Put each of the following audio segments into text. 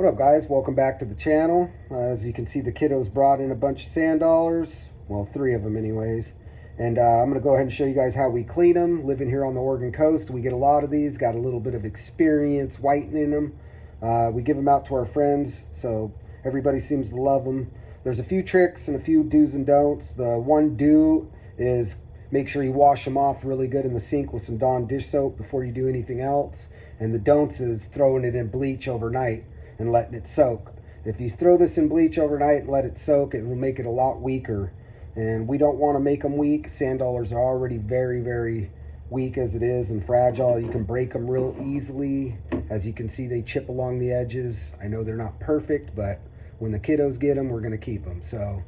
up, guys? Welcome back to the channel. As you can see, the kiddos brought in a bunch of sand dollars. Well, 3 of them anyways. And I'm going to go ahead and show you guys how we clean them. Living here on the Oregon coast, we get a lot of these. Got a little bit of experience whitening them. We give them out to our friends, so everybody seems to love them. There's a few tricks and a few do's and don'ts. The one do is make sure you wash them off really good in the sink with some Dawn dish soap before you do anything else. And the don'ts is throwing it in bleach overnight and letting it soak. If you throw this in bleach overnight and let it soak, it will make it a lot weaker. And we don't want to make them weak. Sand dollars are already very, very weak as it is and fragile. You can break them real easily. As you can see, they chip along the edges. I know they're not perfect, but when the kiddos get them, we're going to keep them. So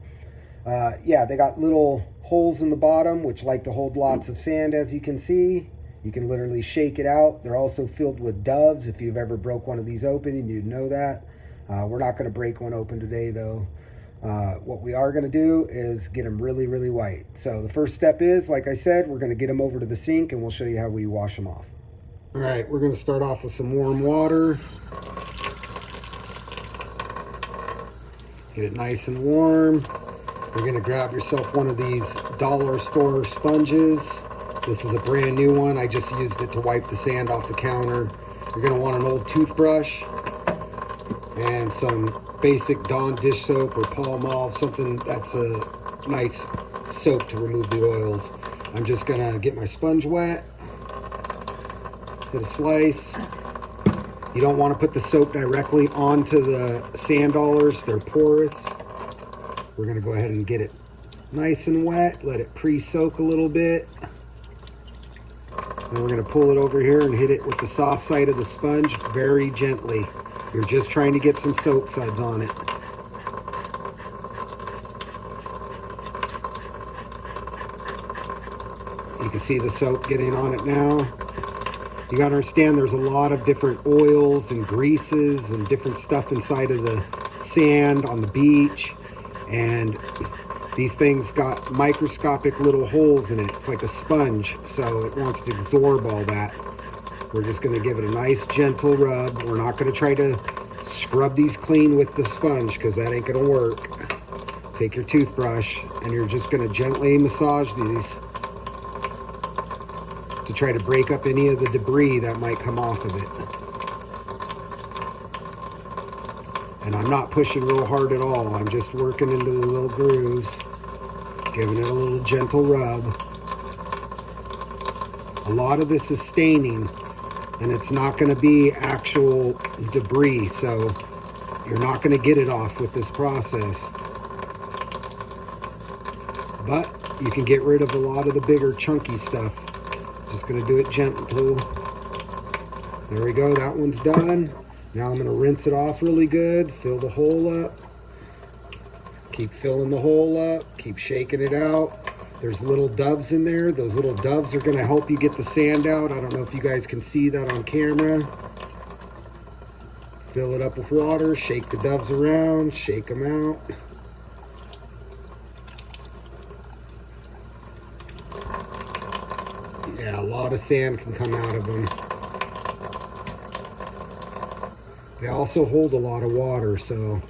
yeah, they got little holes in the bottom which like to hold lots of sand. As you can see, you can literally shake it out. They're also filled with doves. If you've ever broke one of these open, you'd know that. We're not going to break one open today though. What we are going to do is get them really, really white. So the first step is, like I said, we're going to get them over to the sink and we'll show you how we wash them off. All right, we're going to start off with some warm water. Get it nice and warm. You're going to grab yourself one of these dollar store sponges. This is a brand new one. I just used it to wipe the sand off the counter. You're going to want an old toothbrush and some basic Dawn dish soap or Palmolive, something that's a nice soap to remove the oils. I'm just going to get my sponge wet, hit a slice. You don't want to put the soap directly onto the sand dollars. They're porous. We're going to go ahead and get it nice and wet, let it pre-soak a little bit. Then we're going to pull it over here and hit it with the soft side of the sponge very gently. You're just trying to get some soap suds on it. You can see the soap getting on it now. You got to understand there's a lot of different oils and greases and different stuff inside of the sand on the beach. And these things got microscopic little holes in it. It's like a sponge, so it wants to absorb all that. We're just going to give it a nice gentle rub. We're not going to try to scrub these clean with the sponge because that ain't going to work. Take your toothbrush and you're just going to gently massage these to try to break up any of the debris that might come off of it. And I'm not pushing real hard at all. I'm just working into the little grooves, giving it a little gentle rub. A lot of this is staining, and it's not going to be actual debris, so you're not going to get it off with this process. But you can get rid of a lot of the bigger chunky stuff. Just going to do it gentle. There we go, that one's done. Now I'm going to rinse it off really good, fill the hole up. Keep filling the hole up, keep shaking it out. There's little doves in there. Those little doves are going to help you get the sand out. I don't know if you guys can see that on camera. Fill it up with water, shake the doves around, shake them out. Yeah, a lot of sand can come out of them. They also hold a lot of water, so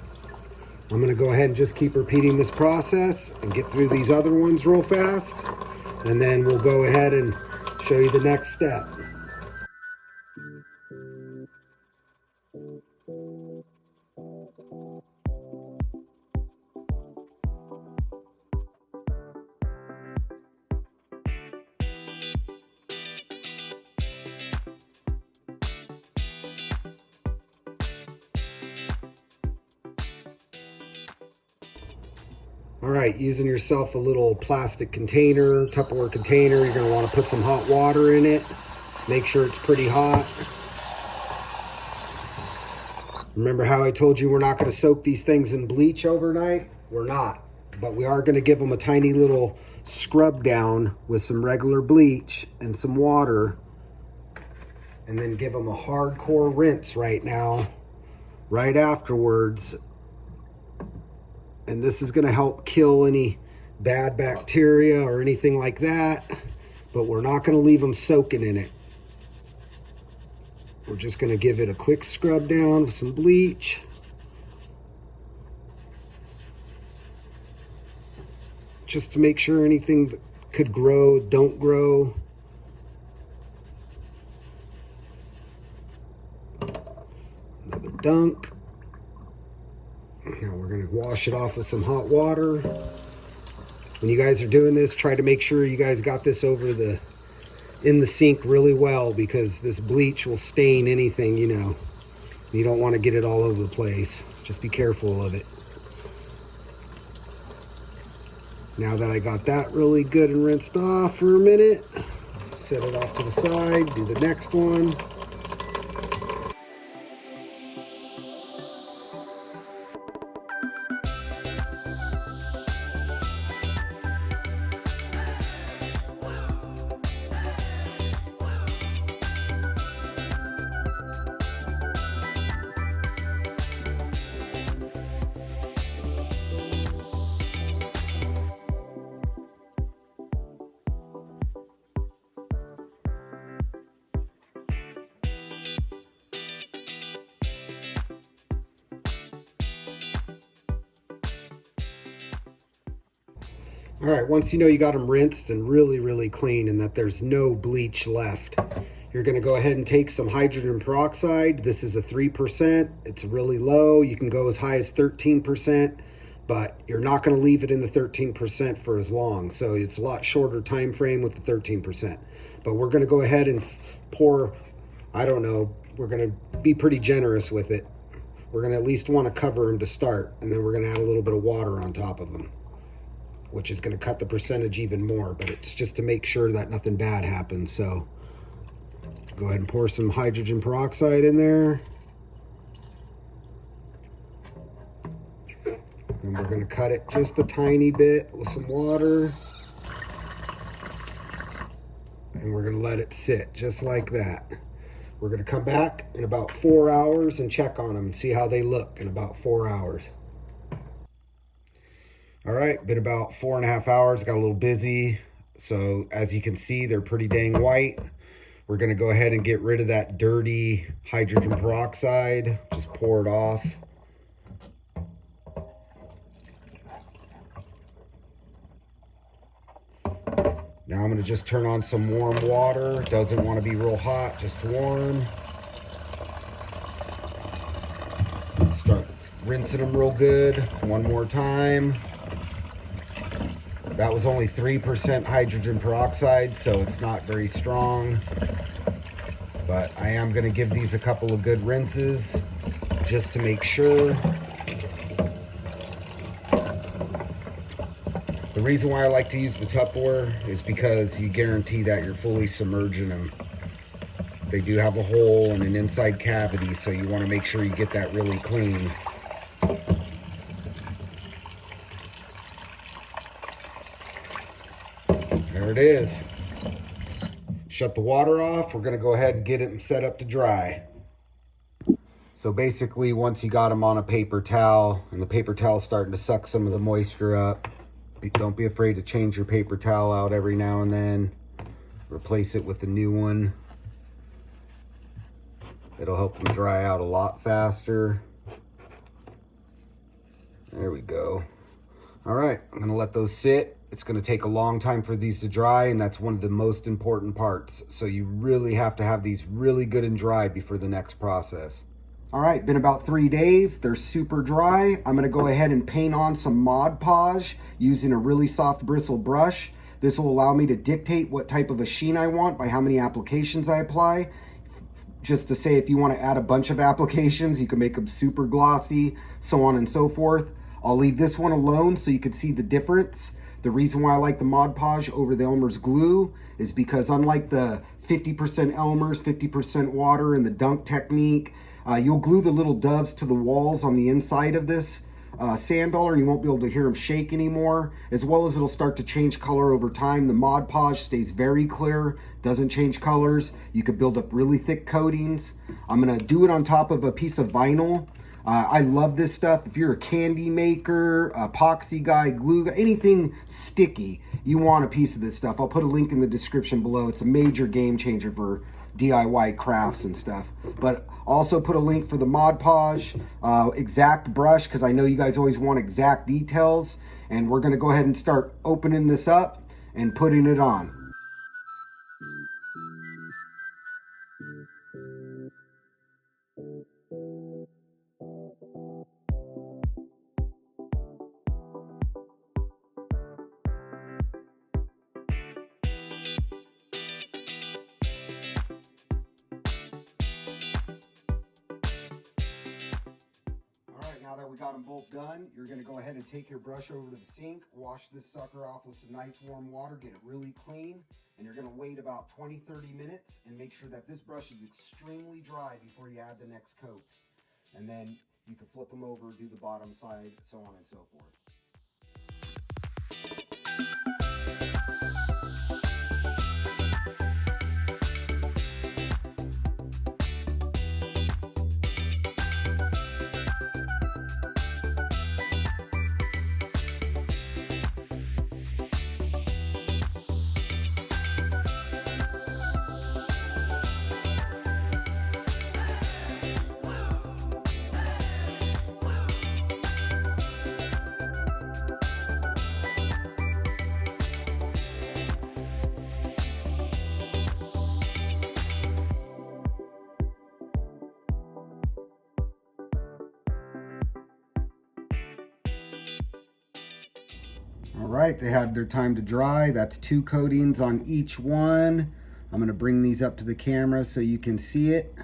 I'm going to go ahead and just keep repeating this process and get through these other ones real fast, and then we'll go ahead and show you the next step. All right, using yourself a little plastic container, Tupperware container, you're going to want to put some hot water in it. Make sure it's pretty hot. Remember how I told you we're not going to soak these things in bleach overnight? We're not, but we are going to give them a tiny little scrub down with some regular bleach and some water, and then give them a hardcore rinse right now, right afterwards. And this is going to help kill any bad bacteria or anything like that, but we're not going to leave them soaking in it. We're just going to give it a quick scrub down with some bleach. just to make sure anything that could grow don't grow. Another dunk. Now we're going to wash it off with some hot water. When you guys are doing this, try to make sure you guys got this in the sink really well, because this bleach will stain anything, you know. You don't want to get it all over the place. Just be careful of it. Now that I got that really good and rinsed off for a minute, set it off to the side, do the next one. All right, once you know you got them rinsed and really, really clean and that there's no bleach left, you're gonna go ahead and take some hydrogen peroxide. This is a 3%, it's really low. You can go as high as 13%, but you're not gonna leave it in the 13% for as long. So it's a lot shorter time frame with the 13%. But we're gonna go ahead and pour, I don't know, we're gonna be pretty generous with it. We're gonna at least wanna cover them to start, and then we're gonna add a little bit of water on top of them, which is going to cut the percentage even more, but it's just to make sure that nothing bad happens. So go ahead and pour some hydrogen peroxide in there. And we're going to cut it just a tiny bit with some water. And we're going to let it sit just like that. We're going to come back in about 4 hours and check on them and see how they look in about 4 hours. All right, been about 4.5 hours, got a little busy. So as you can see, they're pretty dang white. We're gonna go ahead and get rid of that dirty hydrogen peroxide. Just pour it off. Now I'm gonna just turn on some warm water. Doesn't wanna be real hot, just warm. Start rinsing them real good one more time. That was only 3% hydrogen peroxide, so it's not very strong. But I am going to give these a couple of good rinses just to make sure. The reason why I like to use the Tupperware is because you guarantee that you're fully submerging them. They do have a hole and an inside cavity, so you want to make sure you get that really clean. There it is. Shut the water off. We're going to go ahead and get it set up to dry. So basically, once you got them on a paper towel and the paper towel is starting to suck some of the moisture up, don't be afraid to change your paper towel out every now and then. Replace it with a new one. It'll help them dry out a lot faster. There we go. All right, I'm going to let those sit. It's going to take a long time for these to dry, and that's one of the most important parts. So you really have to have these really good and dry before the next process. All right, been about 3 days. They're super dry. I'm going to go ahead and paint on some Mod Podge using a really soft bristle brush. This will allow me to dictate what type of a sheen I want by how many applications I apply. Just to say, if you want to add a bunch of applications, you can make them super glossy, so on and so forth. I'll leave this one alone so you can see the difference. The reason why I like the Mod Podge over the Elmer's glue is because unlike the 50% Elmer's, 50% water and the dunk technique, you'll glue the little doves to the walls on the inside of this sand dollar, and you won't be able to hear them shake anymore, as well as it'll start to change color over time. The Mod Podge stays very clear, doesn't change colors. You could build up really thick coatings. I'm gonna do it on top of a piece of vinyl. I love this stuff. If you're a candy maker, epoxy guy, glue guy, anything sticky, you want a piece of this stuff. I'll put a link in the description below. It's a major game changer for DIY crafts and stuff. But also put a link for the Mod Podge, exact brush, because I know you guys always want exact details. And we're going to go ahead and start opening this up and putting it on. Now that we got them both done, you're going to go ahead and take your brush over to the sink, wash this sucker off with some nice warm water, get it really clean, and you're going to wait about 20-30 minutes and make sure that this brush is extremely dry before you add the next coats. And then you can flip them over, do the bottom side, so on and so forth. All right, they had their time to dry. That's 2 coatings on each one. I'm going to bring these up to the camera so you can see it.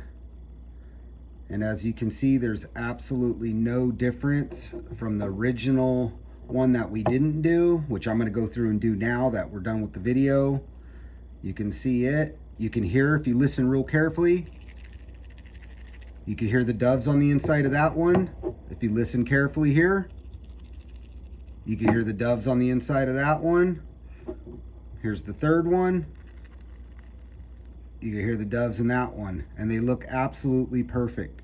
And as you can see, there's absolutely no difference from the original one that we didn't do, which I'm going to go through and do now that we're done with the video. You can see it. You can hear, if you listen real carefully, you can hear the doves on the inside of that one. If you listen carefully here, you can hear the doves on the inside of that one. Here's the third one. You can hear the doves in that one, and they look absolutely perfect.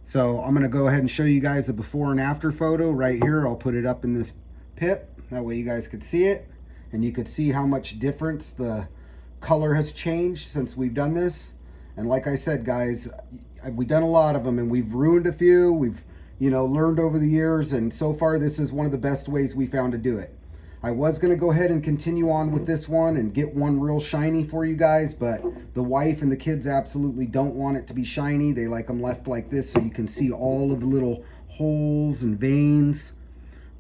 So I'm gonna go ahead and show you guys a before and after photo right here. I'll put it up in this pip. That way you guys could see it, and you could see how much difference the color has changed since we've done this. And like I said, guys, we've done a lot of them, and we've ruined a few. We've learned over the years, and so far this is one of the best ways we found to do it. I was going to go ahead and continue on with this one and get one real shiny for you guys, but the wife and the kids absolutely don't want it to be shiny. They like them left like this so you can see all of the little holes and veins.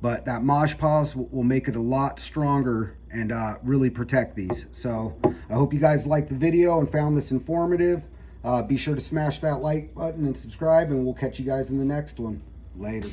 But that Mod Podge will make it a lot stronger and really protect these. So I hope you guys liked the video and found this informative. Be sure to smash that like button and subscribe, and we'll catch you guys in the next one. Later.